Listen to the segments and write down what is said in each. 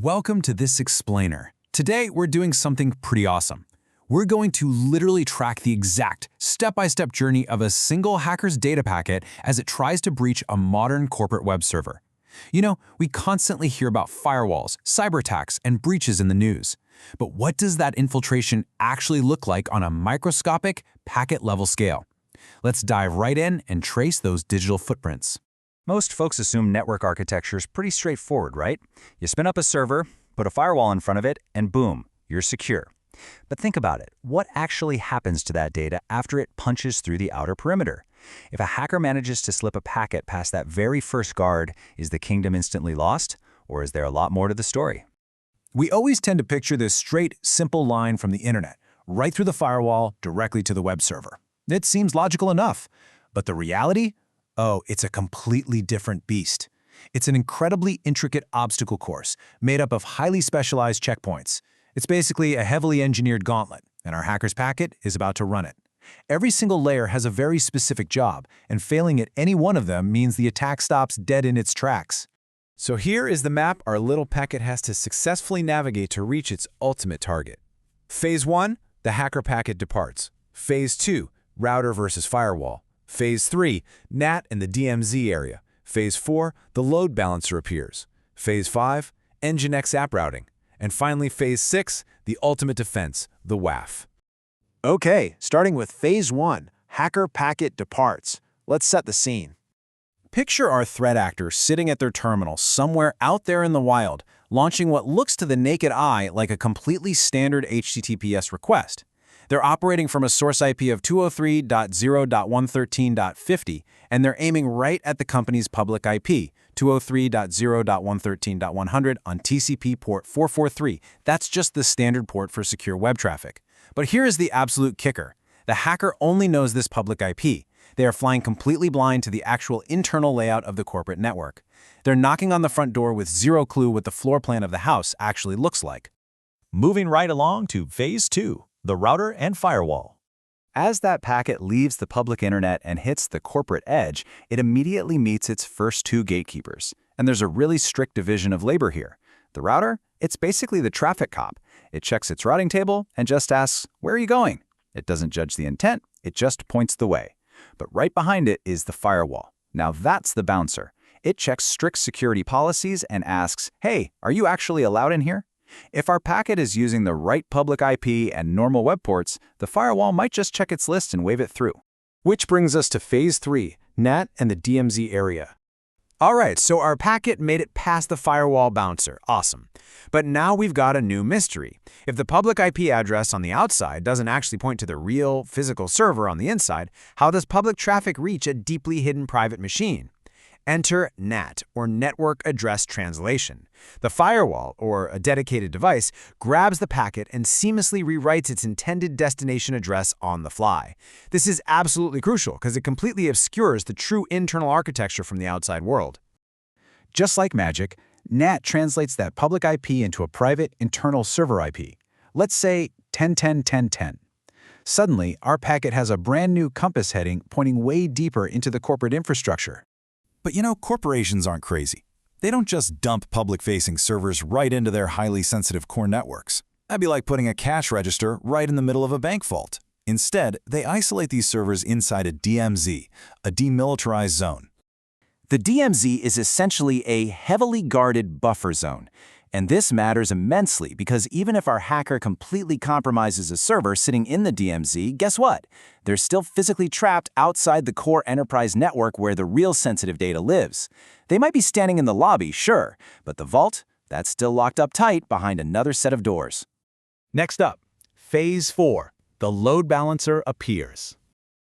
Welcome to this explainer. Today, we're doing something pretty awesome. We're going to literally track the exact step-by-step journey of a single hacker's data packet as it tries to breach a modern corporate web server. You know, we constantly hear about firewalls, cyber attacks, and breaches in the news. But what does that infiltration actually look like on a microscopic, packet-level scale? Let's dive right in and trace those digital footprints. Most folks assume network architecture is pretty straightforward, right? You spin up a server, put a firewall in front of it, and boom, you're secure. But think about it. What actually happens to that data after it punches through the outer perimeter? If a hacker manages to slip a packet past that very first guard, is the kingdom instantly lost? Or is there a lot more to the story? We always tend to picture this straight, simple line from the internet, right through the firewall, directly to the web server. It seems logical enough. But the reality? Oh, it's a completely different beast. It's an incredibly intricate obstacle course made up of highly specialized checkpoints. It's basically a heavily engineered gauntlet, and our hacker's packet is about to run it. Every single layer has a very specific job, and failing at any one of them means the attack stops dead in its tracks. So here is the map our little packet has to successfully navigate to reach its ultimate target. Phase 1, the hacker packet departs. Phase 2, router versus firewall. Phase 3, NAT and the DMZ area. Phase 4, the load balancer appears. Phase 5, Nginx app routing. And finally, Phase 6, the ultimate defense, the WAF. Okay, starting with Phase 1, hacker packet departs. Let's set the scene. Picture our threat actor sitting at their terminal somewhere out there in the wild, launching what looks to the naked eye like a completely standard HTTPS request. They're operating from a source IP of 203.0.113.50, and they're aiming right at the company's public IP, 203.0.113.100 on TCP port 443. That's just the standard port for secure web traffic. But here is the absolute kicker. The hacker only knows this public IP. They are flying completely blind to the actual internal layout of the corporate network. They're knocking on the front door with zero clue what the floor plan of the house actually looks like. Moving right along to Phase 2. The router and firewall. As that packet leaves the public internet and hits the corporate edge, it immediately meets its first two gatekeepers. And there's a really strict division of labor here. The router, it's basically the traffic cop. It checks its routing table and just asks, "Where are you going?" It doesn't judge the intent, it just points the way. But right behind it is the firewall. Now that's the bouncer. It checks strict security policies and asks, "Hey, are you actually allowed in here?" If our packet is using the right public IP and normal web ports, the firewall might just check its list and wave it through. Which brings us to Phase 3, NAT and the DMZ area. All right, so our packet made it past the firewall bouncer. Awesome. But now we've got a new mystery. If the public IP address on the outside doesn't actually point to the real physical server on the inside, how does public traffic reach a deeply hidden private machine? Enter NAT, or Network Address Translation. The firewall, or a dedicated device, grabs the packet and seamlessly rewrites its intended destination address on the fly. This is absolutely crucial because it completely obscures the true internal architecture from the outside world. Just like magic, NAT translates that public IP into a private internal server IP. Let's say 10.10.10.10. Suddenly, our packet has a brand new compass heading pointing way deeper into the corporate infrastructure. But you know, corporations aren't crazy. They don't just dump public-facing servers right into their highly sensitive core networks. That'd be like putting a cash register right in the middle of a bank vault. Instead, they isolate these servers inside a DMZ, a demilitarized zone. The DMZ is essentially a heavily guarded buffer zone. And this matters immensely because even if our hacker completely compromises a server sitting in the DMZ, guess what? They're still physically trapped outside the core enterprise network where the real sensitive data lives. They might be standing in the lobby, sure, but the vault, that's still locked up tight behind another set of doors. Next up, Phase 4, the load balancer appears.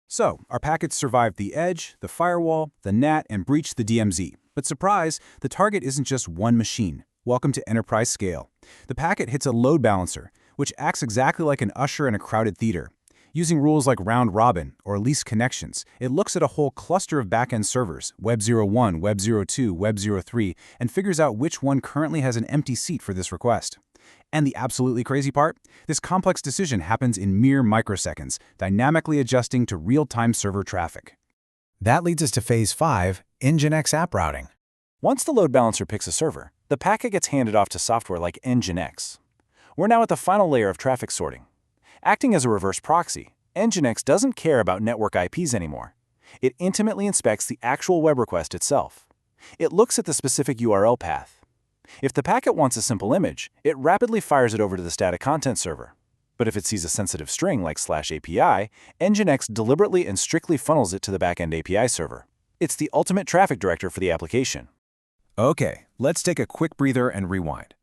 So, our packets survived the edge, the firewall, the NAT, and breached the DMZ. But surprise, the target isn't just one machine. Welcome to enterprise scale. The packet hits a load balancer, which acts exactly like an usher in a crowded theater. Using rules like round robin or least connections, it looks at a whole cluster of backend servers, Web 01, Web 02, Web 03, and figures out which one currently has an empty seat for this request. And the absolutely crazy part? This complex decision happens in mere microseconds, dynamically adjusting to real-time server traffic. That leads us to Phase 5, Nginx app routing. Once the load balancer picks a server, The packet gets handed off to software like Nginx. We're now at the final layer of traffic sorting. Acting as a reverse proxy, Nginx doesn't care about network IPs anymore. It intimately inspects the actual web request itself. It looks at the specific URL path. If the packet wants a simple image, it rapidly fires it over to the static content server. But if it sees a sensitive string like /API, Nginx deliberately and strictly funnels it to the backend API server. It's the ultimate traffic director for the application. Okay, let's take a quick breather and rewind.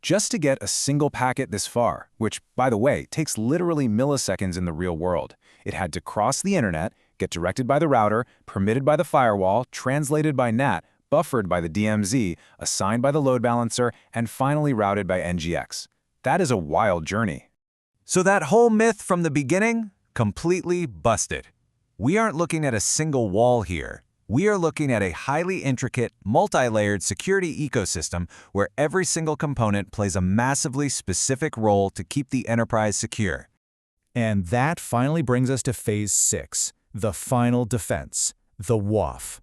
Just to get a single packet this far, which, by the way, takes literally milliseconds in the real world, it had to cross the internet, get directed by the router, permitted by the firewall, translated by NAT, buffered by the DMZ, assigned by the load balancer, and finally routed by NGX. That is a wild journey. So that whole myth from the beginning? Completely busted. We aren't looking at a single wall here. We are looking at a highly intricate, multi-layered security ecosystem where every single component plays a massively specific role to keep the enterprise secure. And that finally brings us to Phase 6, the final defense, the WAF.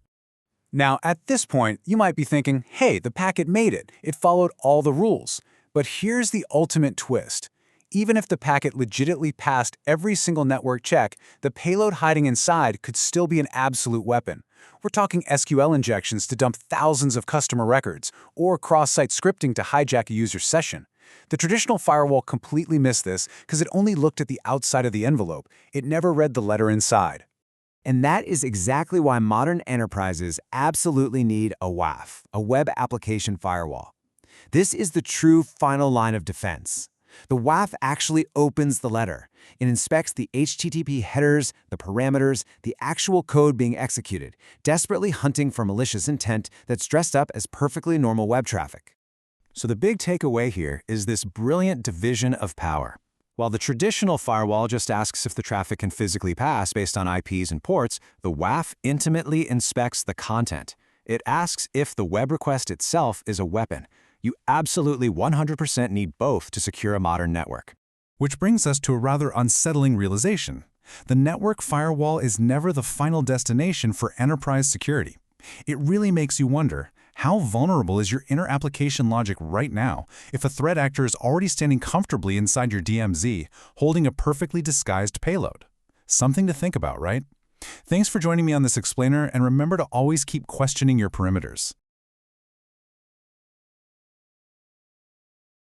Now, at this point, you might be thinking, hey, the packet made it. It followed all the rules. But here's the ultimate twist. Even if the packet legitimately passed every single network check, the payload hiding inside could still be an absolute weapon. We're talking SQL injections to dump thousands of customer records, or cross-site scripting to hijack a user's session. The traditional firewall completely missed this because it only looked at the outside of the envelope. It never read the letter inside. And that is exactly why modern enterprises absolutely need a WAF, a web application firewall. This is the true final line of defense. The WAF actually opens the letter. It inspects the HTTP headers, the parameters, the actual code being executed, desperately hunting for malicious intent that's dressed up as perfectly normal web traffic. So the big takeaway here is this brilliant division of power. While the traditional firewall just asks if the traffic can physically pass based on IPs and ports, the WAF intimately inspects the content. It asks if the web request itself is a weapon. You absolutely 100% need both to secure a modern network. Which brings us to a rather unsettling realization. The network firewall is never the final destination for enterprise security. It really makes you wonder, how vulnerable is your inner application logic right now if a threat actor is already standing comfortably inside your DMZ, holding a perfectly disguised payload? Something to think about, right? Thanks for joining me on this explainer, and remember to always keep questioning your perimeters.